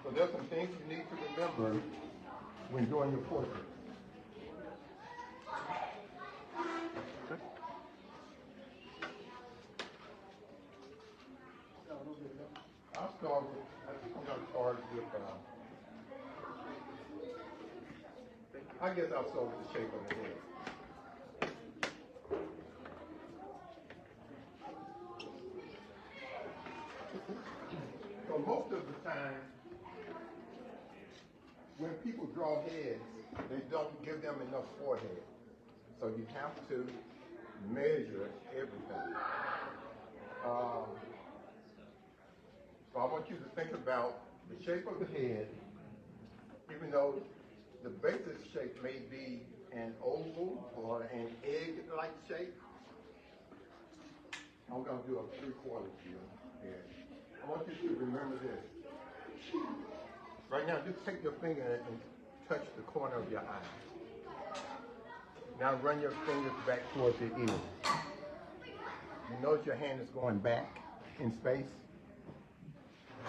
So there's some things you need to remember when doing your portrait. I'll start with, I think I'm going to start with, I guess I'll start with the shape of the head. So most of the time, when people draw heads, they don't give them enough forehead. So you have to measure everything. So I want you to think about the shape of the head, even though the basic shape may be an oval or an egg-like shape. I'm going to do a 3/4 view here. I want you to remember this. Right now, just take your finger and touch the corner of your eye. Now run your fingers back towards your ear. You notice your hand is going back in space.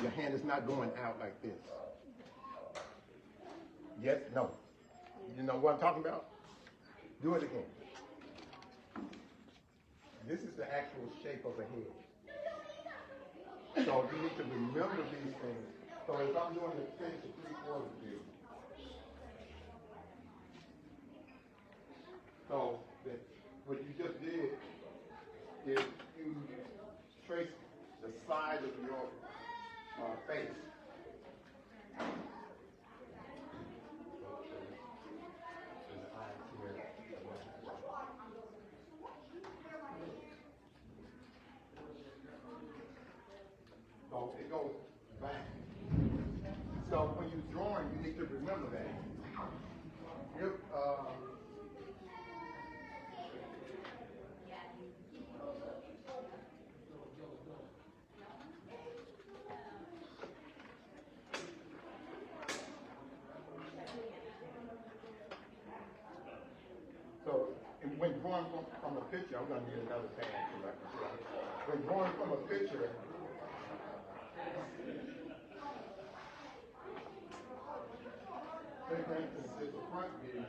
Your hand is not going out like this. Yes, no. You know what I'm talking about? Do it again. This is the actual shape of a head. So you need to remember these things. So if I'm doing the 10 to 3/4 view, so what you just did is you trace the side of your face. So it goes back. So when you're drawing, you need to remember that. If, so when drawing from a picture, I'm going to need another pad to reference. When drawing from a picture, say for instance, it's a front view.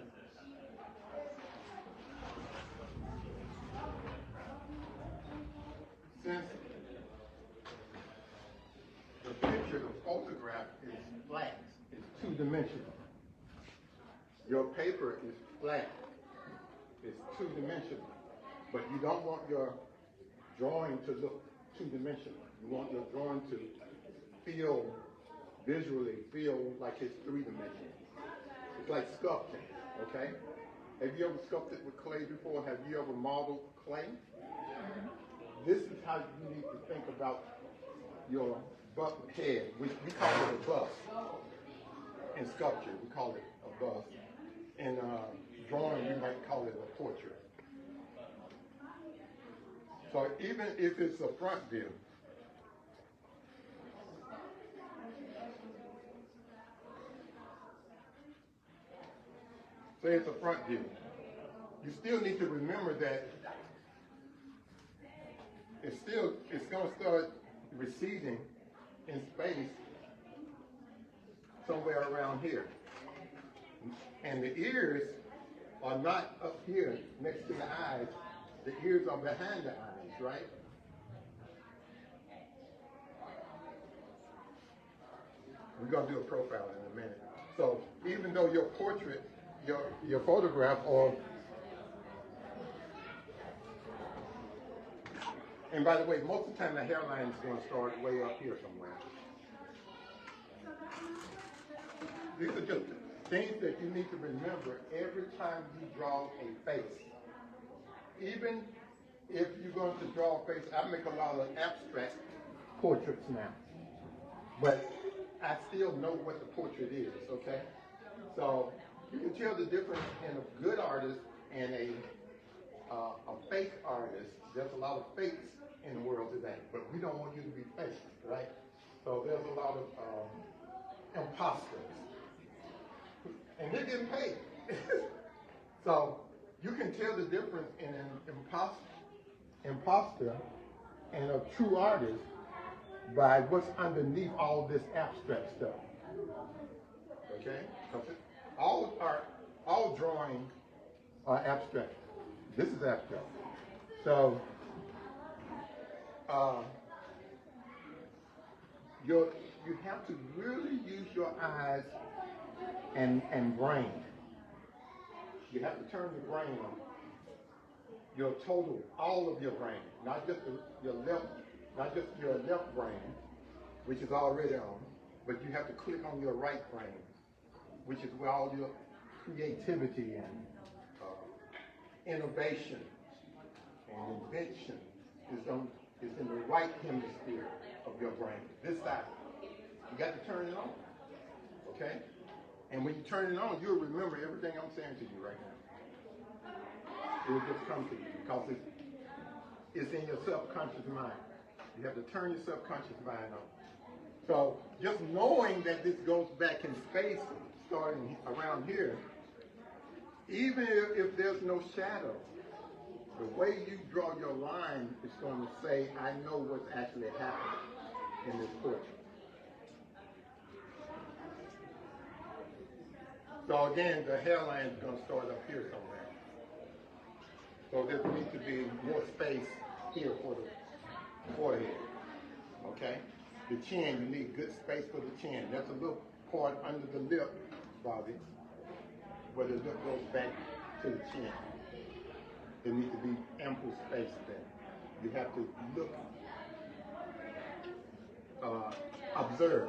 Since the picture, the photograph is flat, it's two-dimensional. Your paper is flat, it's two-dimensional. But you don't want your drawing to look two-dimensional. You want your drawing to visually feel like it's three-dimensional. It's like sculpting, okay? Have you ever sculpted with clay before? Have you ever modeled clay? This is how you need to think about your head. We call it a bust. In sculpture, we call it a bust. In drawing, we might call it a portrait. So even if it's a front view, say it's a front view, you still need to remember that it's going to start receding in space somewhere around here. And the ears are not up here next to the eyes. The ears are behind the eyes, right? We're going to do a profile in a minute. So even though your portrait, your photograph, and by the way, most of the time the hairline is going to start way up here somewhere. These are just things that you need to remember every time you draw a face. Even if you're going to draw a face, I make a lot of abstract portraits now. But I still know what the portrait is, okay? So you can tell the difference in a good artist and a fake artist. There's a lot of fakes in the world today, but we don't want you to be fake, right? So there's a lot of imposters. And they're getting paid. So you can tell the difference in an imposter and a true artist by what's underneath all this abstract stuff. Okay? All drawings are abstract. This is abstract. So uh, you have to really use your eyes and brain. You have to turn the brain on. Your total, all of your brain, not just your left brain, which is already on, but you have to click on your right brain, which is where all your creativity and innovation and invention is in the right hemisphere of your brain, this side. You got to turn it on, okay? And when you turn it on, you'll remember everything I'm saying to you right now. It will just come to you because it's in your subconscious mind. You have to turn your subconscious mind on. So just knowing that this goes back in space, starting around here, even if there's no shadow, the way you draw your line is going to say, I know what's actually happening in this portrait. So again, the hairline is going to start up here somewhere. So there needs to be more space here for the forehead. Okay? The chin, you need good space for the chin. That's a little part under the lip, Bobby, where the lip goes back to the chin. There needs to be ample space there. You have to look, observe.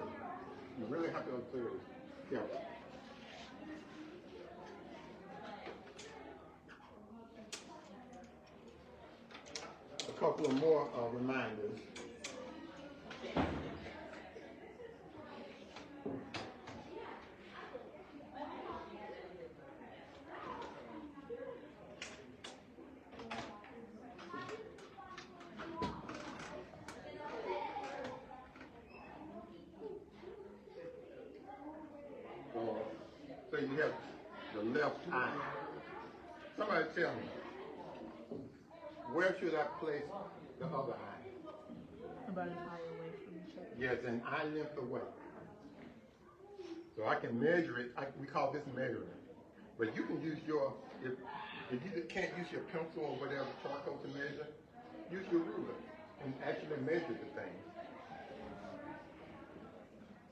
You really have to observe. Yeah. A couple of more reminders. So you have the left eye. Somebody tell me, where should I place the other eye? About an eye away from each other. Yes, an eye length away. So I can measure it. We call this measuring. But you can use if you can't use your pencil or whatever charcoal to measure, use your ruler and actually measure the thing.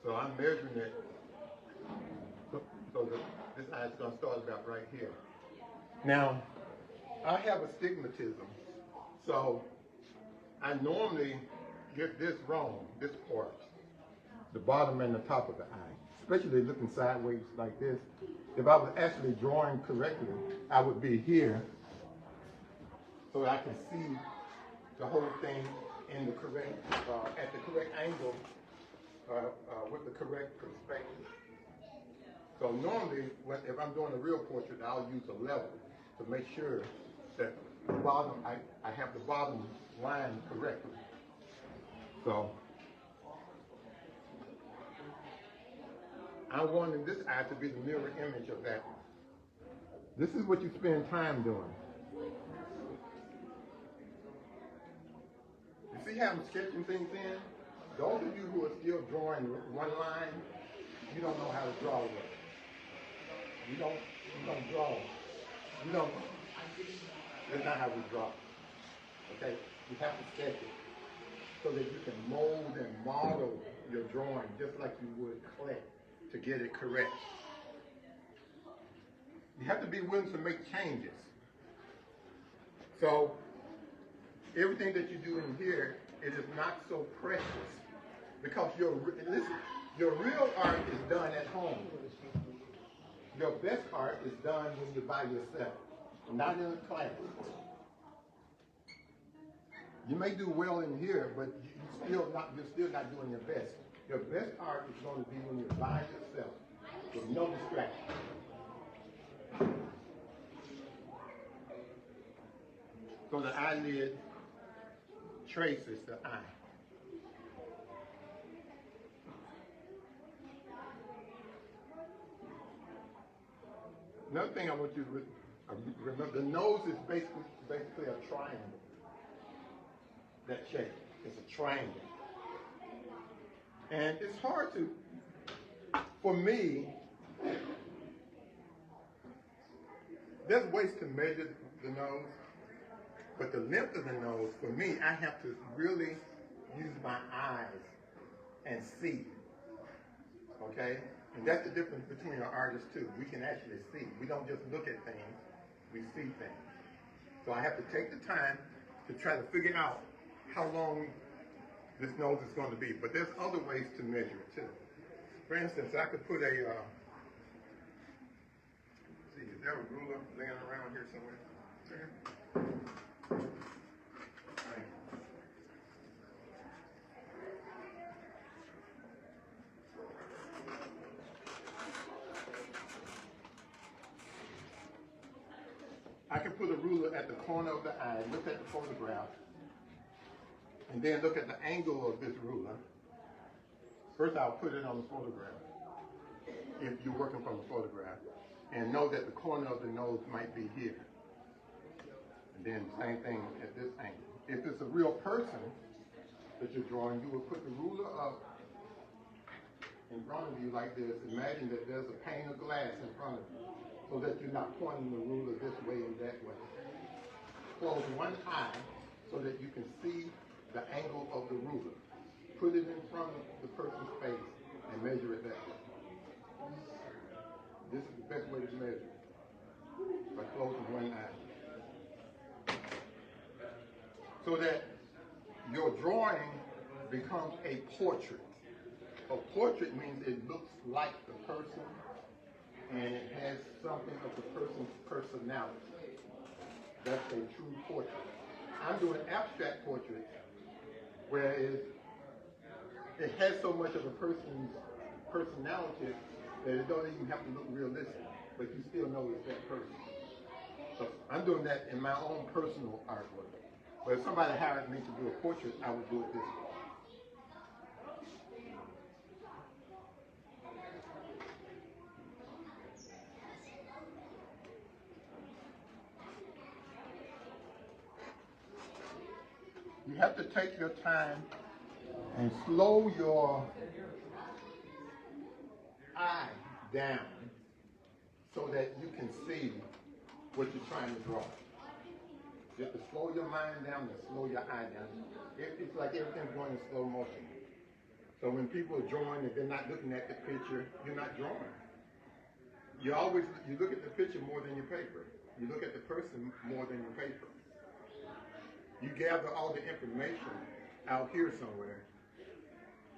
So I'm measuring it. So this eye is going to start about right here. Now, I have astigmatism, so I normally get this wrong, this part, the bottom and the top of the eye, especially looking sideways like this. If I was actually drawing correctly, I would be here so I can see the whole thing in the correct, at the correct angle with the correct perspective. So normally, if I'm doing a real portrait, I'll use a level to make sure that the bottom, I have the bottom line correctly. So I wanted this eye to be the mirror image of that one. This is what you spend time doing. You see how I'm sketching things in? Those of you who are still drawing one line, you don't know how to draw it. You don't draw. You don't. That's not how we draw. Okay? You have to sketch it so that you can mold and model your drawing just like you would clay to get it correct. You have to be willing to make changes. So everything that you do in here, it is not so precious because your real art is done at home. Your best art is done when you're by yourself, not in a class. You may do well in here, but you're still not doing your best. Your best art is going to be when you're by yourself, with no distraction. So the eyelid traces the eye. Another thing I want you to remember, the nose is basically a triangle. That shape is a triangle. And it's hard to For me, there's ways to measure the nose, but the length of the nose, for me, I have to really use my eyes and see, okay? And that's the difference between an artist too. We can actually see. We don't just look at things, we see things. So I have to take the time to try to figure out how long this nose is going to be. But there's other ways to measure it too. For instance, I could put a, see, is there a ruler laying around here somewhere? I can put a ruler at the corner of the eye, look at the photograph, and then look at the angle of this ruler. First, I'll put it on the photograph, if you're working from a photograph, and know that the corner of the nose might be here. And then same thing at this angle. If it's a real person that you're drawing, you will put the ruler up in front of you like this. Imagine that there's a pane of glass in front of you, so that you're not pointing the ruler this way and that way. Close one eye so that you can see the angle of the ruler. Put it in front of the person's face and measure it that way. This is the best way to measure it, by closing one eye. So that your drawing becomes a portrait. A portrait means it looks like the person, and it has something of the person's personality. That's a true portrait. I'm doing abstract portraits, whereas it has so much of a person's personality that it don't even have to look realistic, but you still know it's that person. So I'm doing that in my own personal artwork. But if somebody hired me to do a portrait, I would do it this way. You have to take your time and slow your eye down so that you can see what you're trying to draw. You have to slow your mind down and slow your eye down. It's like everything's going in slow motion. So when people are drawing and they're not looking at the picture, you're not drawing. You look at the picture more than your paper. You look at the person more than your paper. You gather all the information out here somewhere,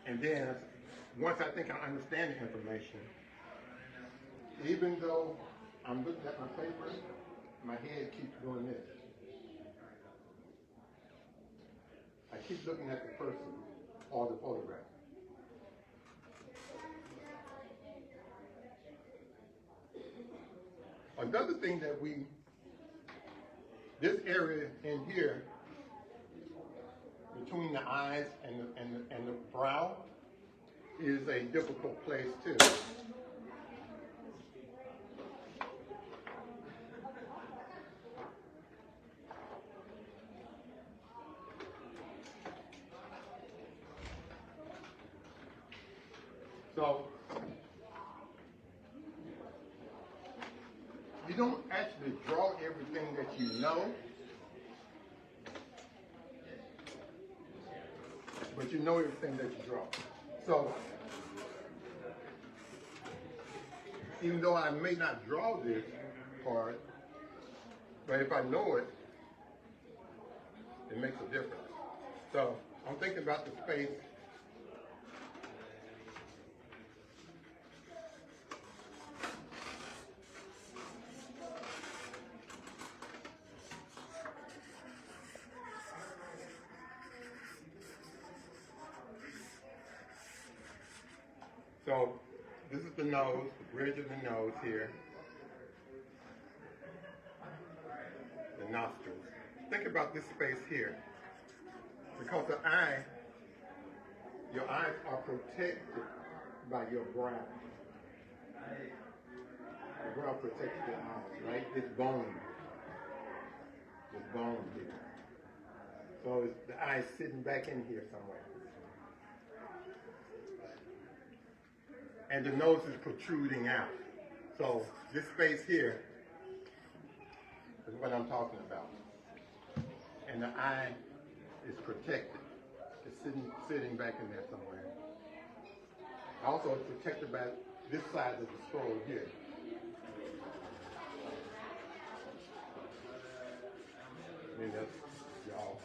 and then once I think I understand the information, even though I'm looking at my paper, my head keeps doing this. I keep looking at the person or the photograph. Another thing that this area in here, between the eyes and the brow, is a difficult place too. So you don't actually draw everything that you know, but you know everything that you draw. So even though I may not draw this part, but if I know it, it makes a difference. So I'm thinking about the space. So this is the nose, the bridge of the nose here. The nostrils. Think about this space here. Because the eye, your eyes are protected by your brow. The brow protects your eyes, right? It's bone. It's bone here. So the eye's sitting back in here somewhere. and the nose is protruding out. So this space here is what I'm talking about. And the eye is protected. It's sitting back in there somewhere. Also, it's protected by this side of the skull here. And that's y'all.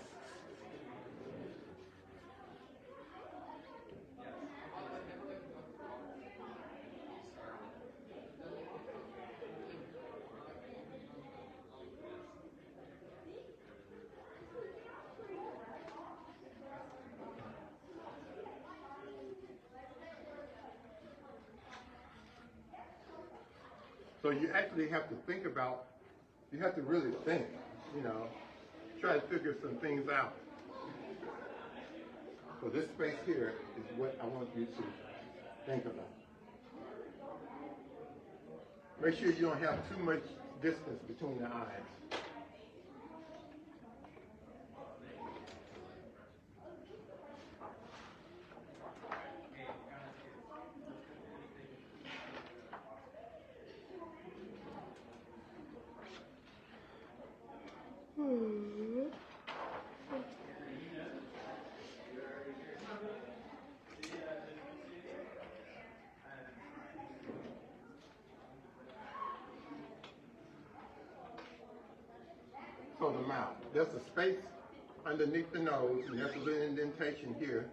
So you actually have to think about, you have to really think, you know, try to figure some things out. So this space here is what I want you to think about. Make sure you don't have too much distance between the eyes. So the mouth, there's a space underneath the nose, and there's a little indentation here,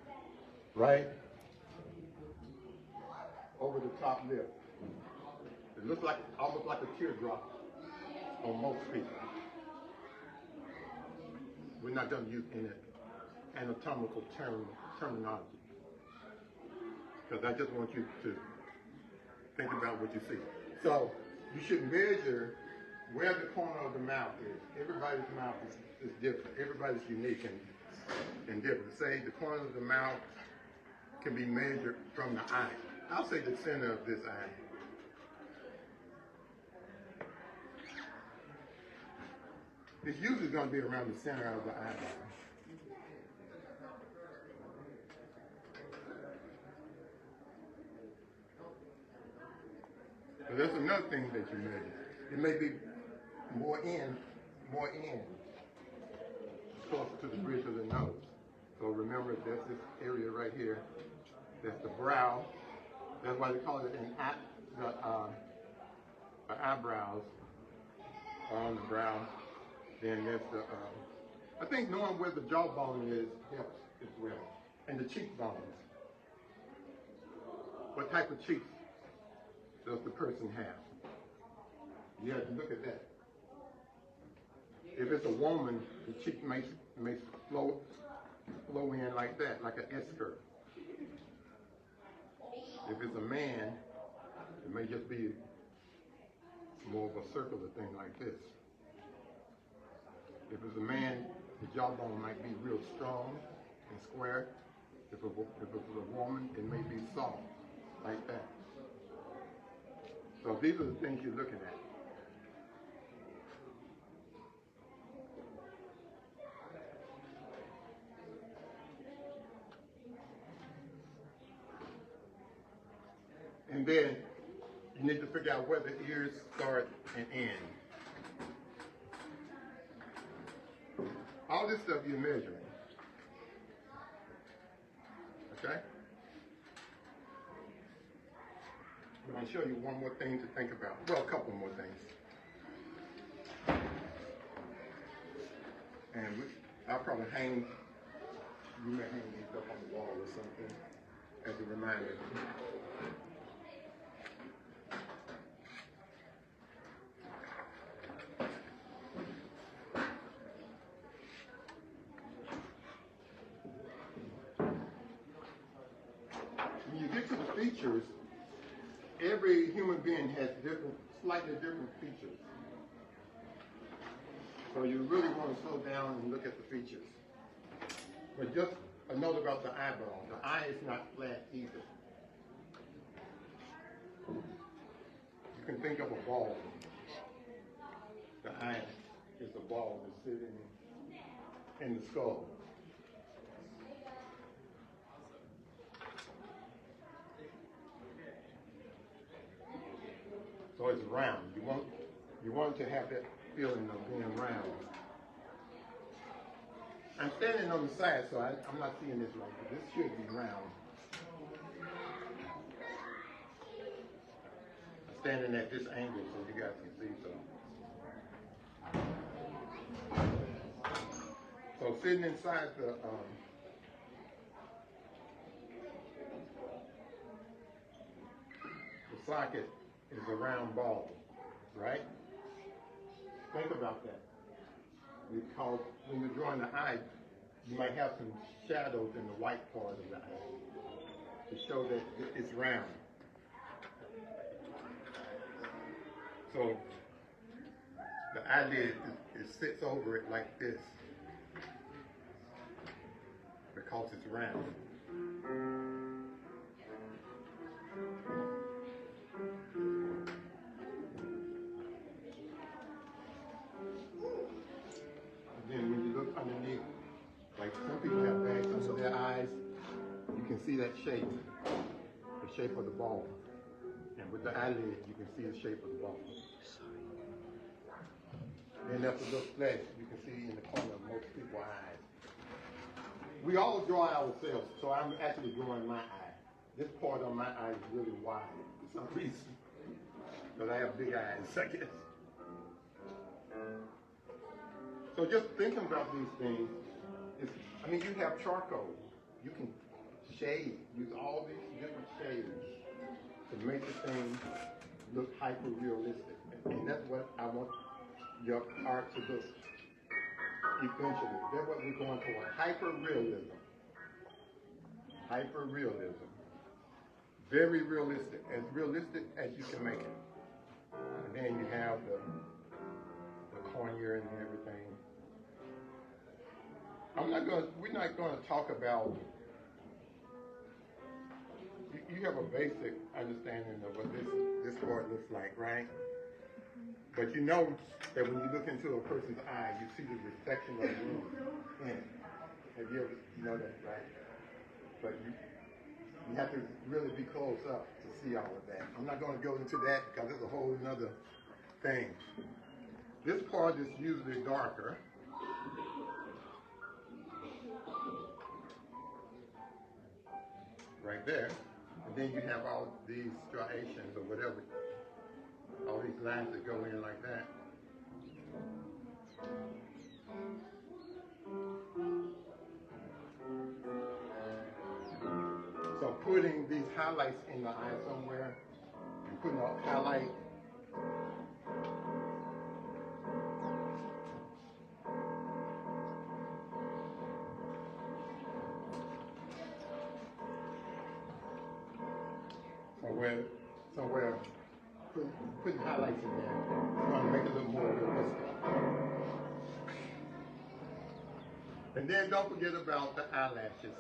right over the top lip. It looks like almost like a teardrop on most people. We're not going to use any anatomical terminology, because I just want you to think about what you see. So you should measure where the corner of the mouth is. Everybody's mouth is different. Everybody's unique and different. Say the corner of the mouth can be measured from the eye. I'll say the center of this eye. It's usually going to be around the center of the eyeball. So that's another thing that you measure. It may be more in, closer to the bridge of the nose. So remember, that's this area right here. That's the brow. That's why they call it the eyebrows are on the brow. Then there's the, I think knowing where the jawbone is helps as well. And the cheekbones. What type of cheeks does the person have? You have to look at that. If it's a woman, the cheek may flow in like that, like an S curve. If it's a man, it may just be more of a circular thing like this. If it's a man, the jawbone might be real strong and square. If it's a woman, it may be soft, like that. So these are the things you're looking at. And then you need to figure out where the ears start and end. All this stuff you're measuring. Okay? I'm going to show you one more thing to think about. Well, a couple more things. And I'll probably you may hang these up on the wall or something as a reminder. When you get to the features, every human being has slightly different features. So you really want to slow down and look at the features. But just a note about the eyeball. The eye is not flat either. You can think of a ball. The eye is a ball that's sitting in the skull. it's round. You want to have that feeling of being round. I'm standing on the side, so I'm not seeing this right, but this should be round. I'm standing at this angle so you guys can see. So sitting inside the socket is a round ball, right? Think about that. Because when you're drawing the eye, you might have some shadows in the white part of the eye to show that it's round. So the eyelid it sits over it like this because it's round. Underneath, like some people have bags under their eyes, you can see that shape, the shape of the ball. And with the eyelid, you can see the shape of the ball. Then after those flesh, you can see in the corner of most people's eyes. We all draw ourselves, so I'm actually drawing my eye. This part on my eye is really wide for some reason, because I have big eyes, I guess. So just thinking about these things, you have charcoal. You can shade, use all these different shades to make the thing look hyper-realistic. And that's what I want your art to do eventually. That's what we're going for, hyper-realism. Hyper-realism. Very realistic, as realistic as you can make it. And then you have the cornea and everything. We're not going to talk about, you have a basic understanding of what this part looks like, right? But you know that when you look into a person's eye, you see the reflection of the room in it. Have you ever, know that, right? But you have to really be close up to see all of that. I'm not going to go into that because it's a whole other thing. This part is usually darker. Right there. And then you have all these striations or whatever, all these lines that go in like that. So putting these highlights in the eye somewhere and putting a highlight somewhere, putting highlights in there, it's going to make it a little more realistic. And then don't forget about the eyelashes.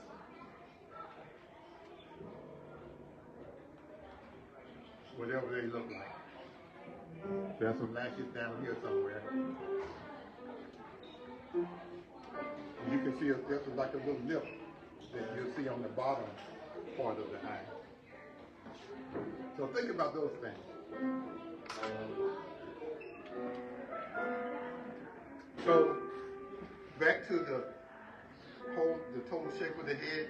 Whatever they look like. There's some lashes down here somewhere. And you can see there's like a little lip that you'll see on the bottom part of the eye. So think about those things. So back to the total shape of the head,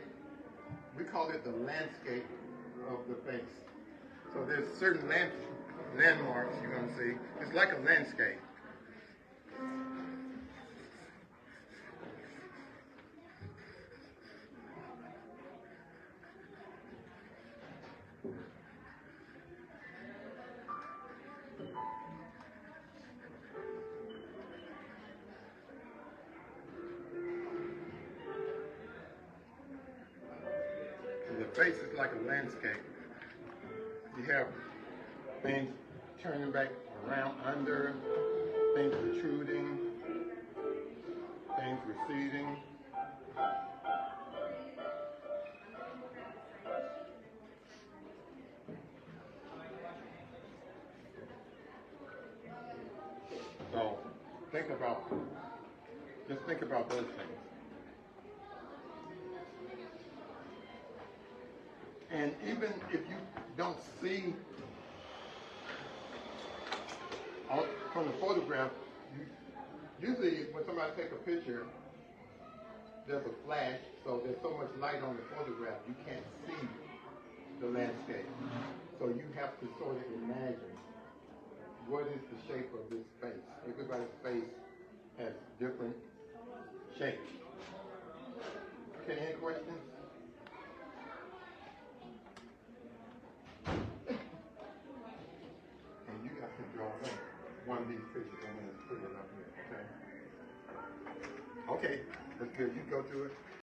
we call it the landscape of the face. So there's certain landmarks you're going to see. It's like a landscape. The face is like a landscape. You have things turning back around under, things protruding, things receding. So just think about those things. And even if you don't see from the photograph, usually when somebody take a picture, there's a flash, so there's so much light on the photograph, you can't see the landscape. So you have to sort of imagine what is the shape of this face. Everybody's face has different shapes. Okay, any questions? And you got to draw one of these pictures. I'm going to put it up here, okay? Okay, that's good. You go through it.